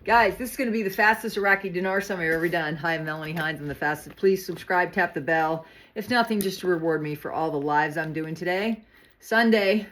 Guys, this is going to be the fastest Iraqi dinar sum I've ever done. Hi, I'm Melanie Hinds. I'm the fastest. Please subscribe, tap the bell. If nothing, just to reward me for all the lives I'm doing today. Sunday.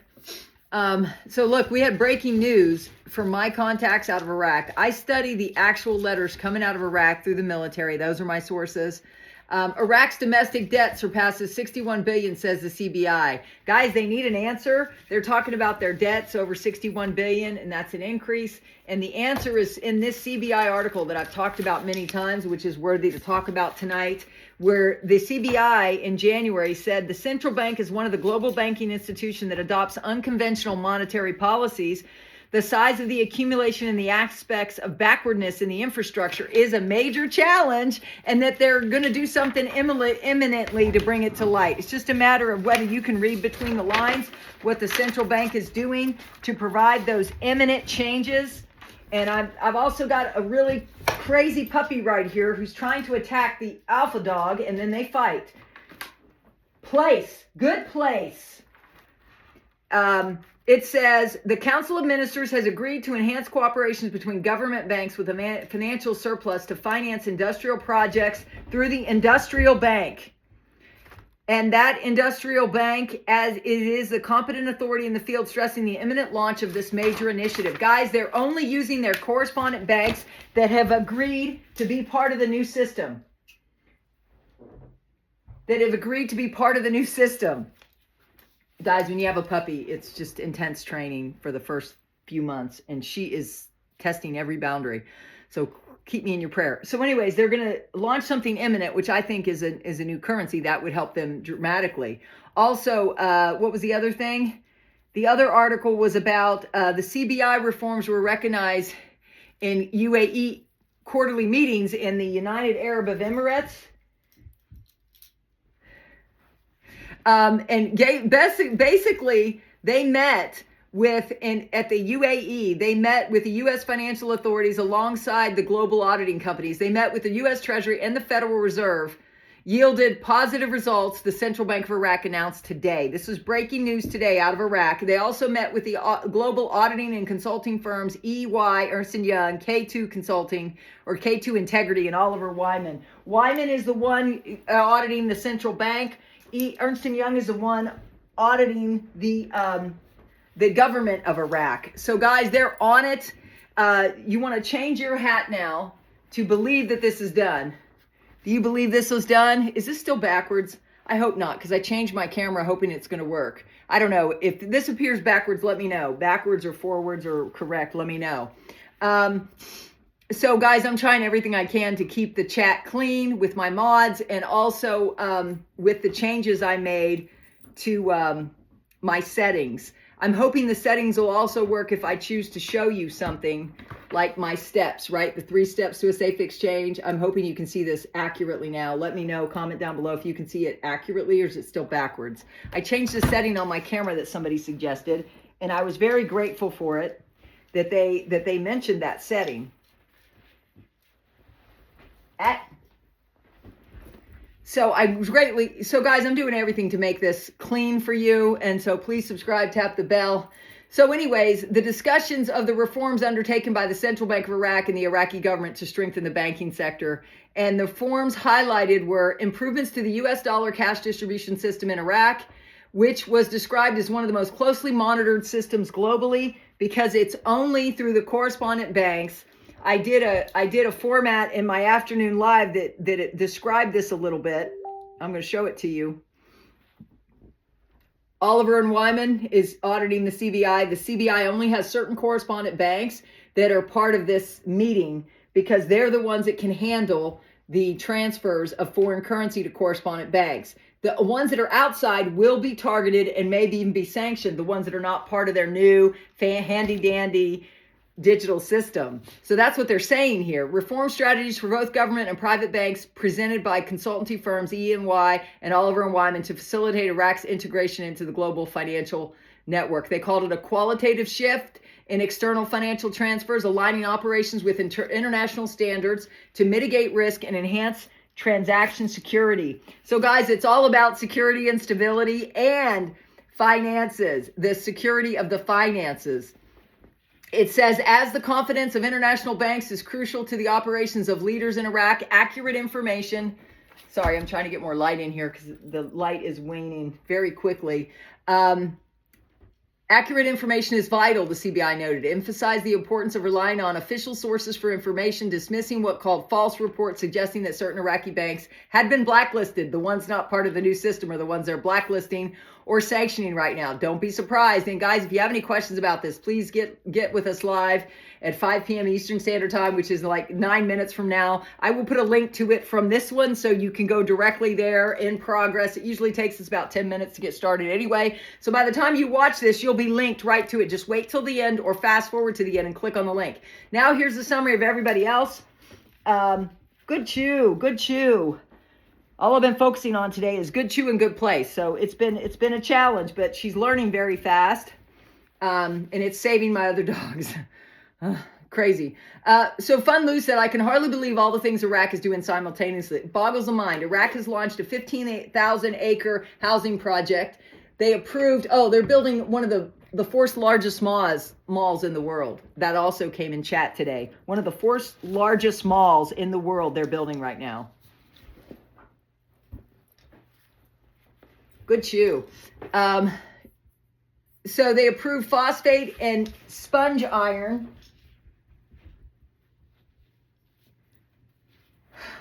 So look, we had breaking news from my contacts out of Iraq. I study the actual letters coming out of Iraq through the military. Those are my sources. Iraq's domestic debt surpasses 61 billion, says the CBI. Guys, they need an answer. They're talking about their debts over 61 billion, and that's an increase. And the answer is in this CBI article that I've talked about many times, which is worthy to talk about tonight, where the CBI in January said the central bank is one of the global banking institutions that adopts unconventional monetary policies. The size of the accumulation and the aspects of backwardness in the infrastructure is a major challenge, and that they're going to do something imminently to bring it to light. It's just a matter of whether you can read between the lines what the central bank is doing to provide those imminent changes. And I've also got a really crazy puppy right here who's trying to attack the alpha dog, and then they fight. Place, good place. It says the Council of Ministers has agreed to enhance cooperation between government banks with a financial surplus to finance industrial projects through the industrial bank. And that industrial bank, as it is the competent authority in the field, stressing the imminent launch of this major initiative. Guys, they're only using their correspondent banks that have agreed to be part of the new system. Guys, when you have a puppy, it's just intense training for the first few months, and she is testing every boundary. So keep me in your prayer. So anyways, they're going to launch something imminent, which I think is a new currency that would help them dramatically. Also, what was the other thing? The other article was about the CBI reforms were recognized in UAE quarterly meetings in the United Arab Emirates. And basically, they met at the UAE, they met with the U.S. financial authorities alongside the global auditing companies. They met with the U.S. Treasury and the Federal Reserve, yielded positive results, the Central Bank of Iraq announced today. This was breaking news today out of Iraq. They also met with the global auditing and consulting firms EY, Ernst & Young, K2 Consulting, or K2 Integrity, and Oliver Wyman. Wyman is the one auditing the central bank. Ernst & Young is the one auditing the government of Iraq. So guys, they're on it. You want to change your hat now to believe that this is done. Do you believe this was done? Is this still backwards? I hope not, because I changed my camera hoping it's going to work. I don't know. If this appears backwards, let me know. Backwards or forwards or correct, let me know. So guys, I'm trying everything I can to keep the chat clean with my mods, and also with the changes I made to my settings. I'm hoping the settings will also work if I choose to show you something like my steps, right? The 3 steps to a safe exchange. I'm hoping you can see this accurately now. Let me know, comment down below if you can see it accurately, or is it still backwards? I changed the setting on my camera that somebody suggested, and I was very grateful for it, that they mentioned that setting. So guys, I'm doing everything to make this clean for you. And so please subscribe, tap the bell. So anyways, the discussions of the reforms undertaken by the Central Bank of Iraq and the Iraqi government to strengthen the banking sector. And the reforms highlighted were improvements to the US dollar cash distribution system in Iraq, which was described as one of the most closely monitored systems globally because it's only through the correspondent banks. I did a format in my afternoon live that it described this a little bit. I'm going to show it to you. Oliver and Wyman is auditing the CBI. The CBI only has certain correspondent banks that are part of this meeting because they're the ones that can handle the transfers of foreign currency to correspondent banks. The ones that are outside will be targeted and maybe even be sanctioned, the ones that are not part of their new handy-dandy digital system. So that's what they're saying here. Reform strategies for both government and private banks presented by consultancy firms E&Y and Oliver and Wyman to facilitate Iraq's integration into the global financial network. They called it a qualitative shift in external financial transfers, aligning operations with international standards to mitigate risk and enhance transaction security. So guys, it's all about security and stability and finances, the security of the finances. It says, as the confidence of international banks is crucial to the operations of leaders in Iraq, accurate information. Sorry, I'm trying to get more light in here because the light is waning very quickly. Accurate information is vital, the CBI noted. Emphasized the importance of relying on official sources for information, dismissing what called false reports suggesting that certain Iraqi banks had been blacklisted. The ones not part of the new system are the ones they're blacklisting or sanctioning right now. Don't be surprised. And guys, if you have any questions about this, please get with us live at 5 p.m. Eastern Standard Time, which is like 9 minutes from now. I will put a link to it from this one so you can go directly there in progress. It usually takes us about 10 minutes to get started anyway. So by the time you watch this, you'll be linked right to it. Just wait till the end or fast forward to the end and click on the link. Now here's the summary of everybody else. Good chew, good chew. All I've been focusing on today is good chew and good place. So it's been a challenge, but she's learning very fast. And it's saving my other dogs. Crazy. So Fun Lou said, I can hardly believe all the things Iraq is doing simultaneously. It boggles the mind. Iraq has launched a 15,000 acre housing project. They approved, they're building one of the fourth largest malls in the world. That also came in chat today. One of the fourth largest malls in the world they're building right now. Good chew. So they approved phosphate and sponge iron.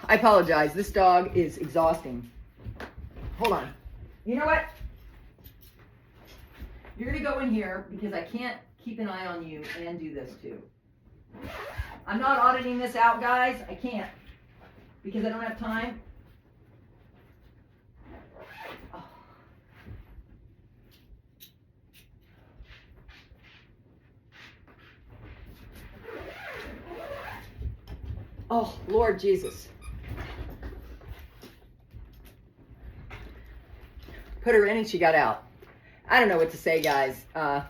I apologize. This dog is exhausting. Hold on. You know what? You're going to go in here because I can't keep an eye on you and do this too. I'm not auditing this out, guys. I can't because I don't have time. Oh, Lord Jesus. Put her in and she got out. I don't know what to say, guys. I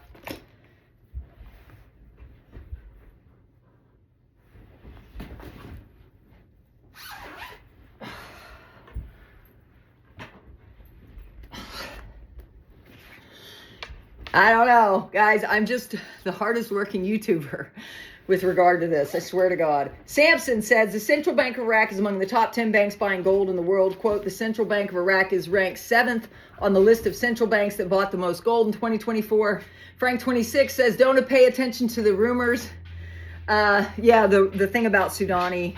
don't know, guys. I'm just the hardest working YouTuber with regard to this. I swear to God. Sampson says the Central Bank of Iraq is among the top 10 banks buying gold in the world. Quote, the Central Bank of Iraq is ranked 7th on the list of central banks that bought the most gold in 2024. Frank 26 says, don't pay attention to the rumors. Yeah, the thing about Soudani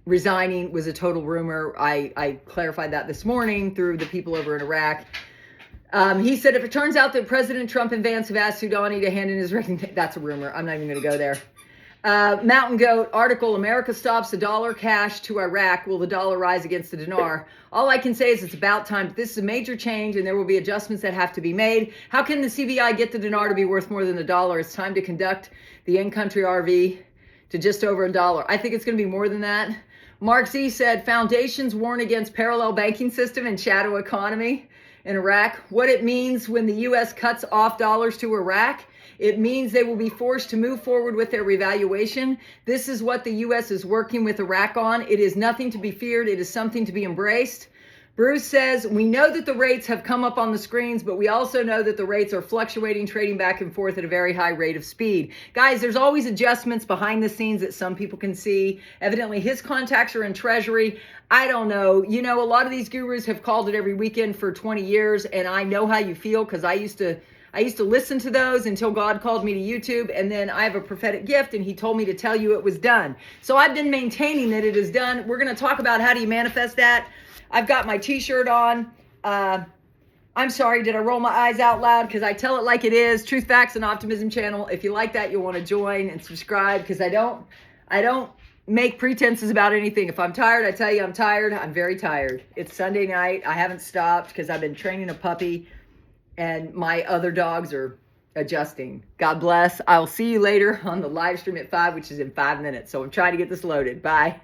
resigning was a total rumor. I clarified that this morning through the people over in Iraq. He said, if it turns out that President Trump and Vance have asked Soudani to hand in his resignation, that's a rumor. I'm not even going to go there. Mountain Goat article, America stops the dollar cash to Iraq. Will the dollar rise against the dinar? All I can say is it's about time. But this is a major change and there will be adjustments that have to be made. How can the CBI get the dinar to be worth more than the dollar? It's time to conduct the in-country RV to just over $1. I think it's going to be more than that. Mark Z said, foundations warn against parallel banking system and shadow economy in Iraq. What it means when the U.S. cuts off dollars to Iraq, it means they will be forced to move forward with their revaluation. This is what the U.S. is working with Iraq on. It is nothing to be feared. It is something to be embraced. Bruce says, we know that the rates have come up on the screens, but we also know that the rates are fluctuating, trading back and forth at a very high rate of speed. Guys, there's always adjustments behind the scenes that some people can see. Evidently, his contacts are in Treasury. I don't know. You know, a lot of these gurus have called it every weekend for 20 years, and I know how you feel because I used to listen to those until God called me to YouTube, and then I have a prophetic gift, and he told me to tell you it was done. So I've been maintaining that it is done. We're going to talk about how do you manifest that. I've got my t-shirt on. I'm sorry, did I roll my eyes out loud? Because I tell it like it is. Truth, Facts, and Optimism channel. If you like that, you'll want to join and subscribe because I don't make pretenses about anything. If I'm tired, I tell you I'm tired. I'm very tired. It's Sunday night. I haven't stopped because I've been training a puppy and my other dogs are adjusting. God bless. I'll see you later on the live stream at 5, which is in 5 minutes. So I'm trying to get this loaded. Bye.